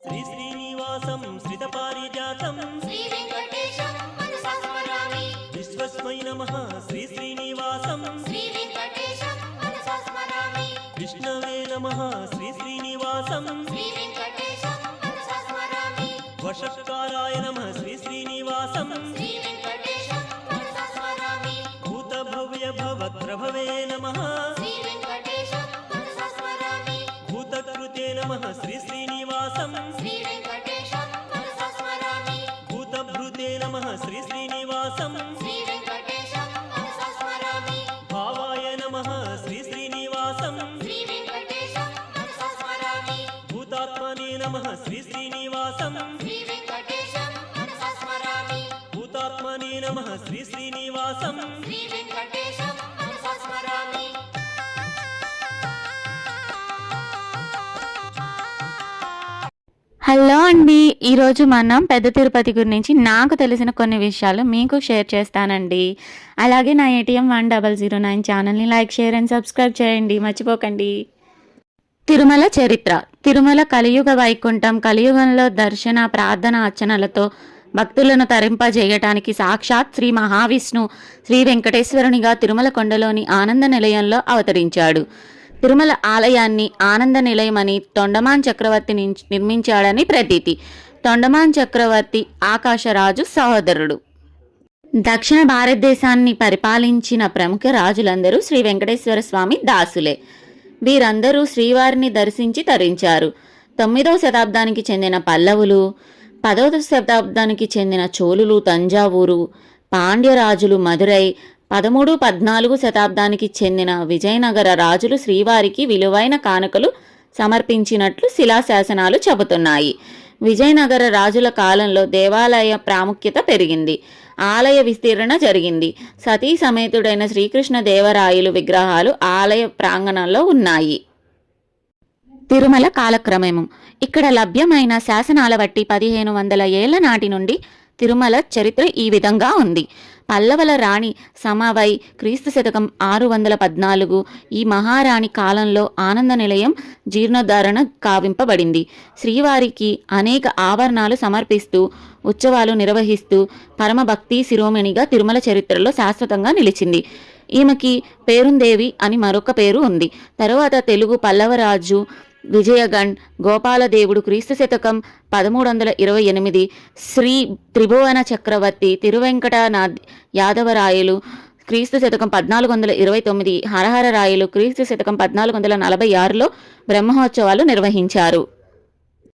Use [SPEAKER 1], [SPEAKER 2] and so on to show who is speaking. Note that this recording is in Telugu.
[SPEAKER 1] శ్రీ శ్రీనివాసం శ్రిత పారిజాతం శ్రీ వెంకటేశం మనసా స్మరామి. విశ్వస్మై నమః శ్రీ శ్రీనివాసం శ్రీ వెంకటేశం మనసా స్మరామి. విష్ణవే నమః శ్రీ శ్రీనివాసం శ్రీ వెంకటేశం మనసా స్మరామి. వషట్కారాయ నమః శ్రీ శ్రీనివాసం శ్రీ వెంకటేశం మనసా స్మరామి. భూత భవ్య భవత్ప్రభవే నమః శ్రీ వెంకటేశం మనసా స్మరామి. భూతకృతే నమః శ్రీ శ్రీనివాసం శ్రీ వెంకటేశం మనసా స్మరామి. భూతభృతే నమః శ్రీ శ్రీనివాసం శ్రీ వెంకటేశం మనసా స్మరామి. భావాయ నమః శ్రీ శ్రీనివాసం శ్రీ వెంకటేశం మనసా స్మరామి. భూతాత్మనే నమః శ్రీ శ్రీనివాసం శ్రీ వెంకటేశం మనసా స్మరామి. భూతాత్మనే నమః శ్రీ శ్రీనివాసం శ్రీ వెంకటేశం మనసా స్మరామి.
[SPEAKER 2] హలో అండి, ఈరోజు మనం పెద్ద తిరుపతి గురించి నాకు తెలిసిన కొన్ని విషయాలు మీకు షేర్ చేస్తానండి. అలాగే నా ATM 1009 ఛానల్ని లైక్, షేర్ అండ్ సబ్స్క్రైబ్ చేయండి, మర్చిపోకండి. తిరుమల చరిత్ర. తిరుమల కలియుగ వైకుంఠం. కలియుగంలో దర్శన, ప్రార్థన, అర్చనలతో భక్తులను తరింపజేయటానికి సాక్షాత్ శ్రీ మహావిష్ణు శ్రీ వెంకటేశ్వరునిగా తిరుమల కొండలోని ఆనంద నిలయంలో అవతరించాడు. తిరుమల ఆలయాన్ని ఆనంద నిలయమని తొండమాన్ చక్రవర్తి నిర్మించాడని ప్రతీతి. తొండమాన్ చక్రవర్తి ఆకాశరాజు సహోదరుడు. దక్షిణ భారతదేశాన్ని పరిపాలించిన ప్రముఖ రాజులందరూ శ్రీ వెంకటేశ్వర స్వామి దాసులే. వీరందరూ శ్రీవారిని దర్శించి తరించారు. 9వ శతాబ్దానికి చెందిన పల్లవులు, 10వ శతాబ్దానికి చెందిన చోళులు తంజావూరు, పాండ్యరాజులు మదురై, 13, 14 శతాబ్దానికి చెందిన విజయనగర రాజులు శ్రీవారికి విలువైన కానుకలు సమర్పించినట్లు శిలాశాసనాలు చెబుతున్నాయి. విజయనగర రాజుల కాలంలో దేవాలయ ప్రాముఖ్యత పెరిగింది. ఆలయ విస్తీర్ణ జరిగింది. సతీ సమేతుడైన శ్రీకృష్ణ దేవరాయలు విగ్రహాలు ఆలయ ప్రాంగణంలో ఉన్నాయి. తిరుమల కాలక్రమం. ఇక్కడ లభ్యమైన శాసనాల బట్టి 1500 ఏళ్ల నాటి నుండి తిరుమల చరిత్ర ఈ విధంగా ఉంది. పల్లవుల రాణి సమవై క్రీస్తు శకం 614 ఈ మహారాణి కాలంలో ఆనంద నిలయం జీర్ణోద్ధరణ కావింపబడింది. శ్రీవారికి అనేక ఆభరణాలు సమర్పిస్తూ ఉత్సవాలు నిర్వహిస్తూ పరమభక్తి శిరోమణిగా తిరుమల చరిత్రలో శాశ్వతంగా నిలిచింది. ఈమెకి పేరుందేవి అని మరొక పేరు ఉంది. తరువాత తెలుగు పల్లవరాజు విజయగణ్ గోపాలదేవుడు క్రీస్తు శకం 1328 శ్రీ త్రిభువన చక్రవర్తి తిరువెంకటనాథ్ యాదవరాయలు క్రీస్తు శకం 1429 హరహర రాయలు క్రీస్తు శకం 1446లో బ్రహ్మోత్సవాలు నిర్వహించారు.